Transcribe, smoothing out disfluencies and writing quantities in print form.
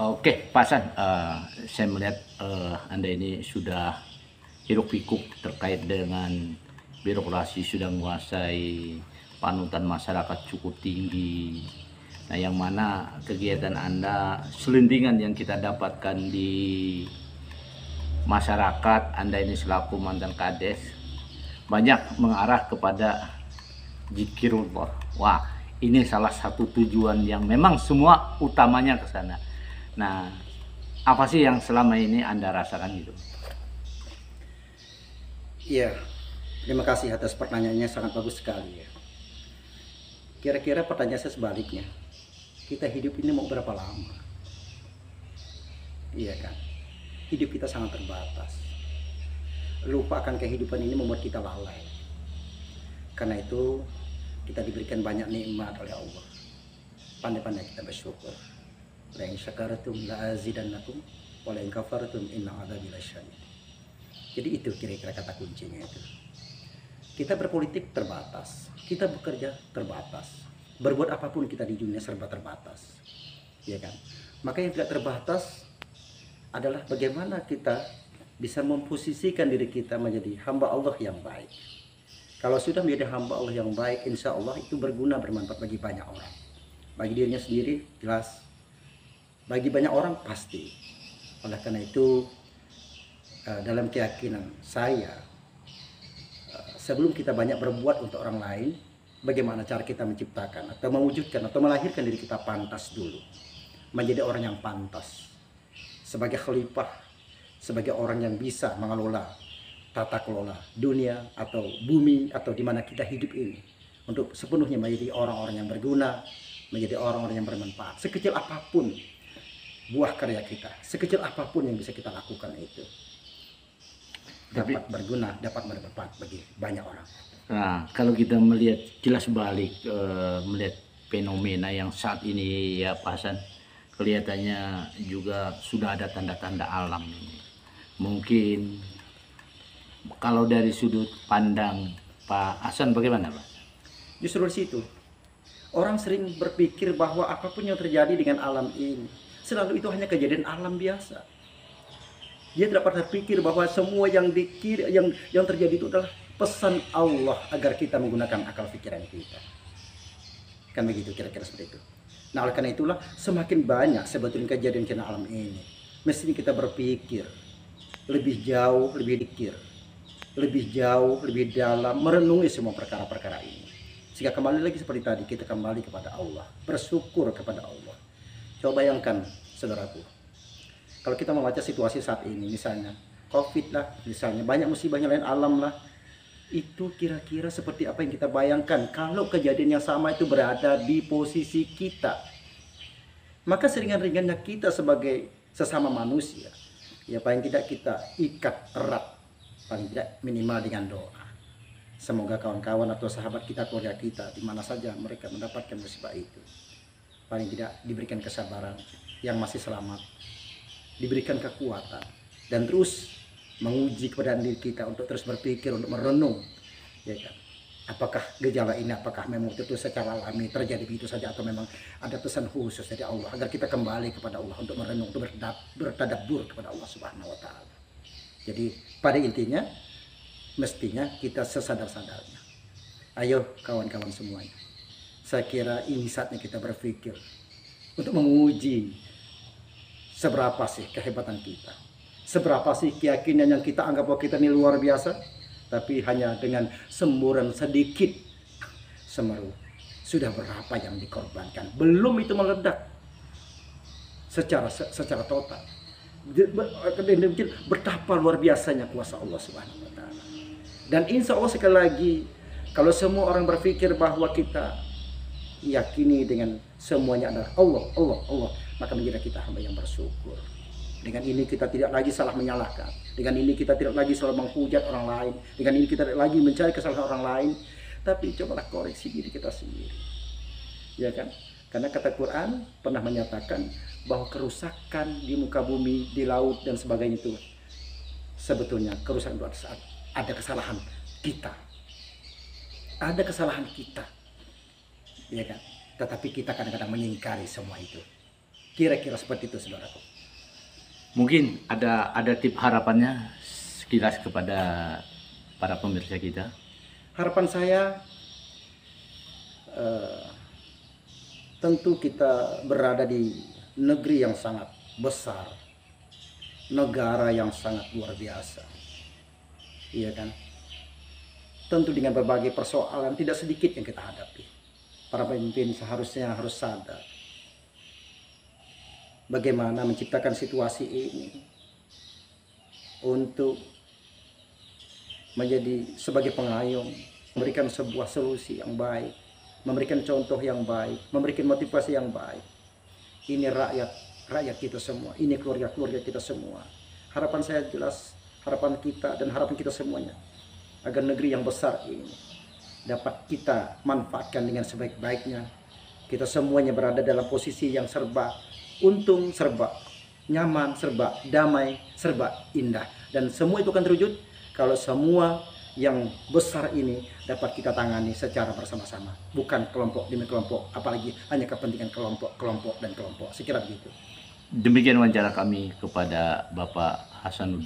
Oke, Pak Hasan, saya melihat Anda ini sudah hiruk-pikuk terkait dengan birokrasi sudah menguasai panutan masyarakat cukup tinggi. Nah, yang mana kegiatan Anda, selentingan yang kita dapatkan di masyarakat, Anda ini selaku mantan Kades, banyak mengarah kepada zikirullah. Wah, ini salah satu tujuan yang memang semua utamanya ke sana. Nah, apa sih yang selama ini Anda rasakan gitu? Iya, terima kasih atas pertanyaannya, sangat bagus sekali ya. Kira-kira pertanyaan saya sebaliknya, kita hidup ini mau berapa lama? Iya kan, hidup kita sangat terbatas. Lupa akan kehidupan ini membuat kita lalai. Karena itu kita diberikan banyak nikmat oleh Allah. Pandai-pandai kita bersyukur. La in syakartum la azidannakum wa la in kafartum inna adzabi lasyadid. Jadi itu kira-kira kata kuncinya itu. Kita berpolitik terbatas, kita bekerja terbatas, berbuat apapun kita di dunia serba terbatas, ya kan? Maka yang tidak terbatas adalah bagaimana kita bisa memposisikan diri kita menjadi hamba Allah yang baik. Kalau sudah menjadi hamba Allah yang baik, insya Allah itu berguna, bermanfaat bagi banyak orang. Bagi dirinya sendiri jelas, bagi banyak orang pasti. Oleh karena itu, dalam keyakinan saya, sebelum kita banyak berbuat untuk orang lain, bagaimana cara kita menciptakan atau mewujudkan atau melahirkan diri kita pantas dulu, menjadi orang yang pantas sebagai khalifah, sebagai orang yang bisa mengelola tata kelola dunia atau bumi atau di mana kita hidup ini untuk sepenuhnya menjadi orang-orang yang berguna, menjadi orang-orang yang bermanfaat. Sekecil apapun buah karya kita, sekecil apapun yang bisa kita lakukan itu dapat berguna, dapat bermanfaat bagi banyak orang. Nah, kalau kita melihat jelas balik, melihat fenomena yang saat ini ya Pak Hasan, kelihatannya juga sudah ada tanda-tanda alam ini. Mungkin kalau dari sudut pandang Pak Hasan bagaimana Pak? Justru di situ orang sering berpikir bahwa apapun yang terjadi dengan alam ini selalu itu hanya kejadian alam biasa. Dia tidak pernah berpikir bahwa semua yang terjadi itu adalah pesan Allah agar kita menggunakan akal pikiran kita. Kan begitu kira-kira seperti itu. Nah, oleh karena itulah semakin banyak sebetulnya kejadian alam ini, mestinya kita berpikir lebih jauh, lebih jauh, lebih dalam, merenungi semua perkara-perkara ini. Sehingga kembali lagi seperti tadi, kita kembali kepada Allah, bersyukur kepada Allah. Coba bayangkan, saudaraku, kalau kita membaca situasi saat ini, misalnya COVID lah, misalnya banyak musibahnya lain alam lah, itu kira-kira seperti apa yang kita bayangkan kalau kejadian yang sama itu berada di posisi kita. Maka seringan-ringannya kita sebagai sesama manusia, ya paling tidak kita ikat erat, paling tidak minimal dengan doa. Semoga kawan-kawan atau sahabat kita, keluarga kita, di mana saja mereka mendapatkan musibah itu, paling tidak diberikan kesabaran, yang masih selamat diberikan kekuatan, dan terus menguji kepada diri kita untuk terus berpikir, untuk merenung, ya kan? Apakah gejala ini, apakah memang itu secara alami terjadi begitu saja, atau memang ada pesan khusus dari Allah agar kita kembali kepada Allah untuk merenung, untuk bertadabbur kepada Allah Subhanahu wa Ta'ala. Jadi pada intinya mestinya kita sesadar-sadarnya. Ayo kawan-kawan semuanya, saya kira ini saatnya kita berpikir untuk menguji seberapa sih kehebatan kita, seberapa sih keyakinan yang kita anggap bahwa kita ini luar biasa, tapi hanya dengan semburan sedikit semeru sudah berapa yang dikorbankan, belum itu meledak secara total. Betapa luar biasanya kuasa Allah Subhanahu wa Ta'ala. Dan insya Allah sekali lagi, kalau semua orang berpikir bahwa kita yakini dengan semuanya adalah Allah, Allah, Allah, maka menjadi kita hamba yang bersyukur. Dengan ini kita tidak lagi salah menyalahkan. Dengan ini kita tidak lagi selalu menghujat orang lain. Dengan ini kita tidak lagi mencari kesalahan orang lain. Tapi cobalah koreksi diri kita sendiri. Ya kan? Karena kata Quran pernah menyatakan bahwa kerusakan di muka bumi, di laut dan sebagainya itu sebetulnya kerusakan itu saat ada kesalahan kita. Ada kesalahan kita. Ya kan? Tetapi kita kadang-kadang mengingkari semua itu. Kira-kira seperti itu, saudaraku. Mungkin ada tip harapannya sekilas kepada para pemirsa kita. Harapan saya, eh, tentu kita berada di negeri yang sangat besar, negara yang sangat luar biasa, iya kan? Tentu dengan berbagai persoalan tidak sedikit yang kita hadapi. Para pemimpin seharusnya harus sadar bagaimana menciptakan situasi ini untuk menjadi sebagai pengayom, memberikan sebuah solusi yang baik, memberikan contoh yang baik, memberikan motivasi yang baik. Ini rakyat kita semua, ini keluarga kita semua. Harapan saya jelas, harapan kita dan harapan kita semuanya, agar negeri yang besar ini dapat kita manfaatkan dengan sebaik-baiknya. Kita semuanya berada dalam posisi yang serba untung, serba nyaman, serba damai, serba indah. Dan semua itu akan terwujud kalau semua yang besar ini dapat kita tangani secara bersama-sama, bukan kelompok demi kelompok, apalagi hanya kepentingan kelompok dan kelompok. Sekira begitu. Demikian wawancara kami kepada Bapak Hasanuddin.